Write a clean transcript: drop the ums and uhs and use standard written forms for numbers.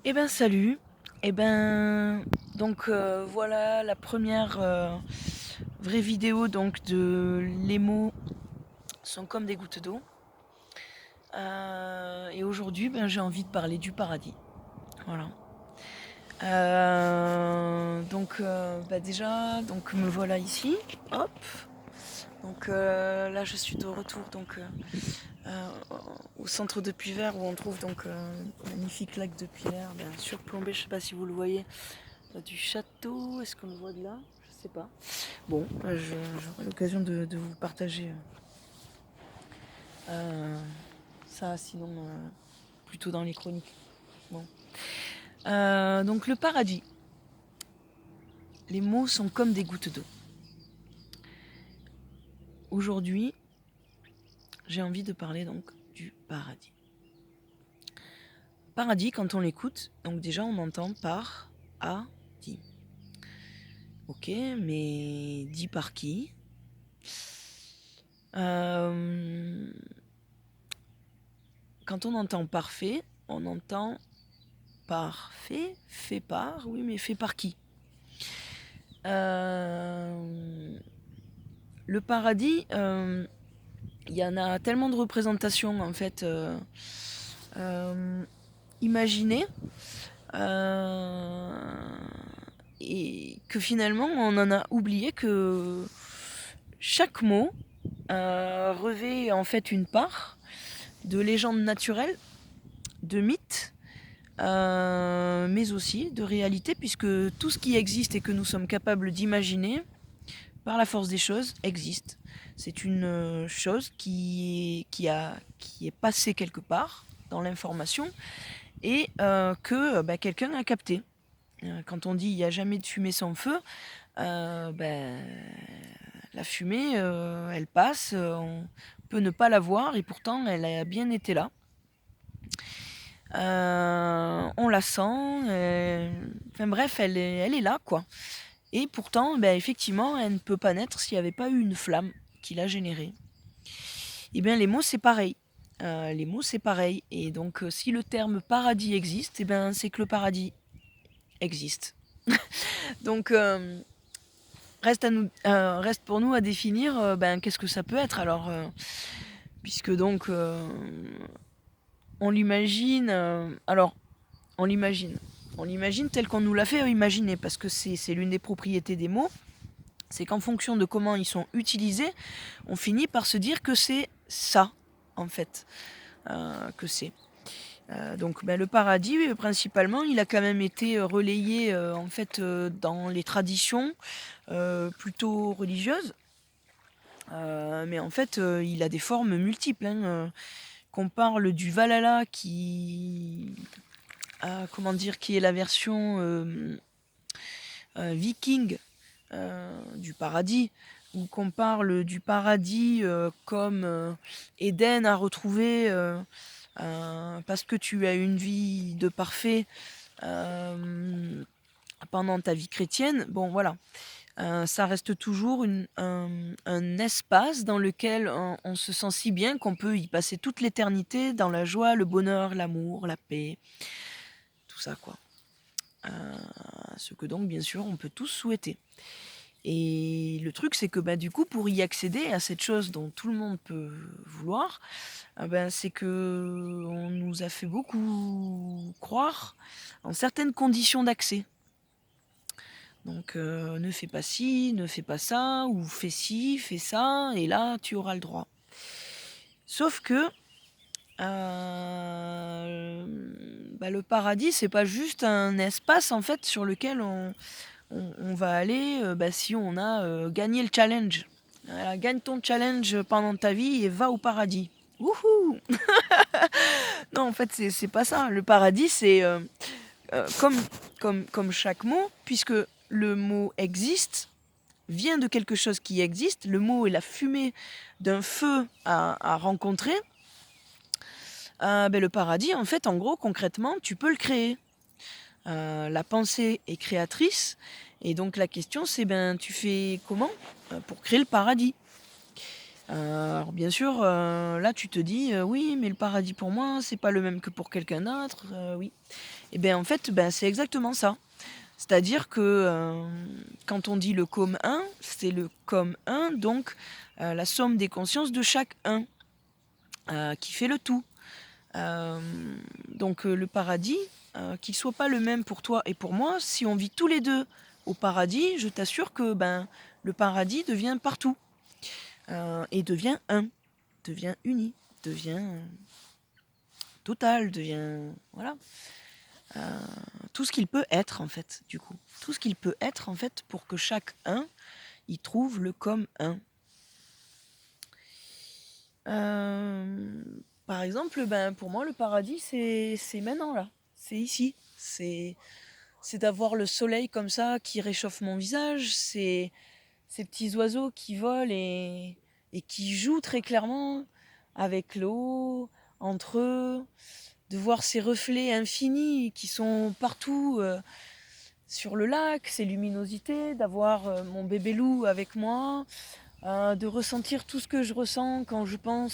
Eh ben salut. Eh ben voilà la première vraie vidéo donc de les mots sont comme des gouttes d'eau. Et aujourd'hui j'ai envie de parler du paradis. Voilà. Déjà me voilà ici. Hop. Là je suis de retour euh, au centre de Puy-Vert où on trouve un magnifique lac de pierre surplombé, je sais pas si vous le voyez, du château. Est-ce qu'on le voit de là? Je sais pas. Bon, j'aurai l'occasion de vous partager euh, ça, sinon plutôt dans les chroniques. Bon. Donc le paradis. Les mots sont comme des gouttes d'eau. Aujourd'hui, j'ai envie de parler donc du paradis. Paradis, quand on l'écoute, donc déjà on entend par a dit. Ok, mais dit par qui? Quand on entend parfait, on entend parfait, fait par, oui, mais fait par qui? Le paradis, il y en a tellement de représentations en fait imaginées, euh, et que finalement on en a oublié que chaque mot revêt en fait une part de légende naturelle, de mythe, mais aussi de réalité, puisque tout ce qui existe et que nous sommes capables d'imaginer, par la force des choses, existe. C'est une chose qui est passée quelque part dans l'information et que quelqu'un a capté. Quand on dit il n'y a jamais de fumée sans feu, euh, ben, la fumée, elle passe, on peut ne pas la voir et pourtant elle a bien été là. On la sent, enfin bref, elle est là quoi. Et pourtant, effectivement, elle ne peut pas naître s'il n'y avait pas eu une flamme qui l'a générée. Et bien les mots c'est pareil. Les mots c'est pareil. Et donc si le terme paradis existe, et ben c'est que le paradis existe. Donc reste pour nous à définir qu'est-ce que ça peut être. Alors puisque on l'imagine. On l'imagine. On l'imagine tel qu'on nous l'a fait imaginer, parce que c'est l'une des propriétés des mots, c'est qu'en fonction de comment ils sont utilisés, on finit par se dire que c'est ça, en fait, que c'est. Le paradis, principalement, il a quand même été relayé en fait dans les traditions plutôt religieuses, mais en fait, il a des formes multiples. Qu'on parle du Valhalla comment dire, qui est la version viking du paradis, ou qu'on parle du paradis comme Éden à retrouver parce que tu as une vie de parfait pendant ta vie chrétienne. Bon, voilà. Ça reste toujours un espace dans lequel on se sent si bien qu'on peut y passer toute l'éternité dans la joie, le bonheur, l'amour, la paix, tout ça quoi. Ce que donc bien sûr on peut tous souhaiter. Et le truc c'est que du coup pour y accéder à cette chose dont tout le monde peut vouloir, c'est que on nous a fait beaucoup croire en certaines conditions d'accès. Donc ne fais pas ci, ne fais pas ça, ou fais ci, fais ça, et là tu auras le droit. Sauf que le paradis c'est pas juste un espace en fait sur lequel on va aller si on a gagné le challenge. Voilà, gagne ton challenge pendant ta vie et va au paradis. Wouhou. Non, en fait, c'est pas ça. Le paradis, c'est comme chaque mot, puisque le mot existe, vient de quelque chose qui existe. Le mot est la fumée d'un feu à rencontrer. Le paradis, en fait, en gros, concrètement, tu peux le créer. La pensée est créatrice. Et donc la question c'est tu fais comment pour créer le paradis? Alors bien sûr, là tu te dis, oui, mais le paradis pour moi, c'est pas le même que pour quelqu'un d'autre, oui. Et bien en fait, ben, c'est exactement ça. C'est-à-dire que quand on dit le comme un, c'est le comme un, donc la somme des consciences de chaque un qui fait le tout. Euh, donc le paradis, qu'il soit pas le même pour toi et pour moi, si on vit tous les deux au paradis, je t'assure que ben, le paradis devient partout et devient un, devient uni, devient total, devient voilà tout ce qu'il peut être en fait du coup, tout ce qu'il peut être en fait pour que chaque un y trouve le comme un. Euh, Par exemple, ben pour moi le paradis c'est maintenant là, c'est ici, c'est d'avoir le soleil comme ça qui réchauffe mon visage, c'est ces petits oiseaux qui volent et qui jouent très clairement avec l'eau, entre eux, de voir ces reflets infinis qui sont partout sur le lac, ces luminosités, d'avoir mon bébé loup avec moi, de ressentir tout ce que je ressens quand je pense